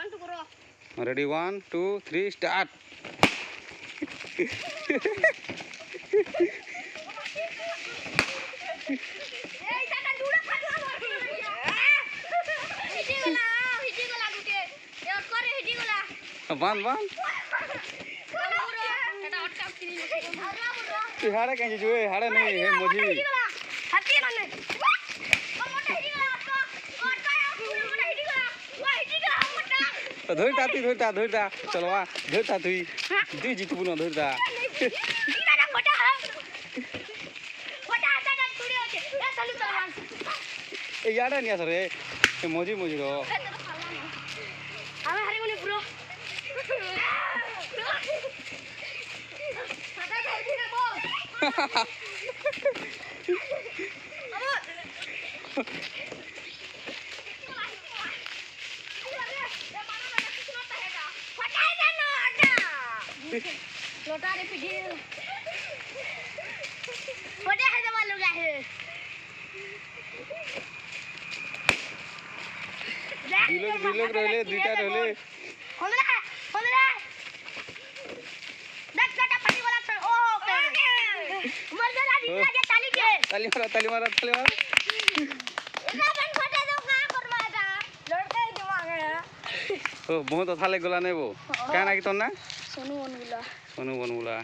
ready 1 2 3 start बांध बांध हाड़े कहीं जो हाड़े नहीं है मोजी धरता चलवा धरता तुई दी जीत पुनो धरता ए याडा नहीं आसरे ए मोजी मोजी रो हमें हरे मुने ब्रो लोटा रे पीछे छोटे है जवान लोग है दिलोग रहले दुटा रहले होले देख छोटा पटी वाला ओ मर गया दिखला के ताली मारा इतना बन छोटे तो का करवाएगा लड़का ही दिमाग है ओ बहुत थाले गला नहीं वो क्या ना की तो ना सोनू बनगुला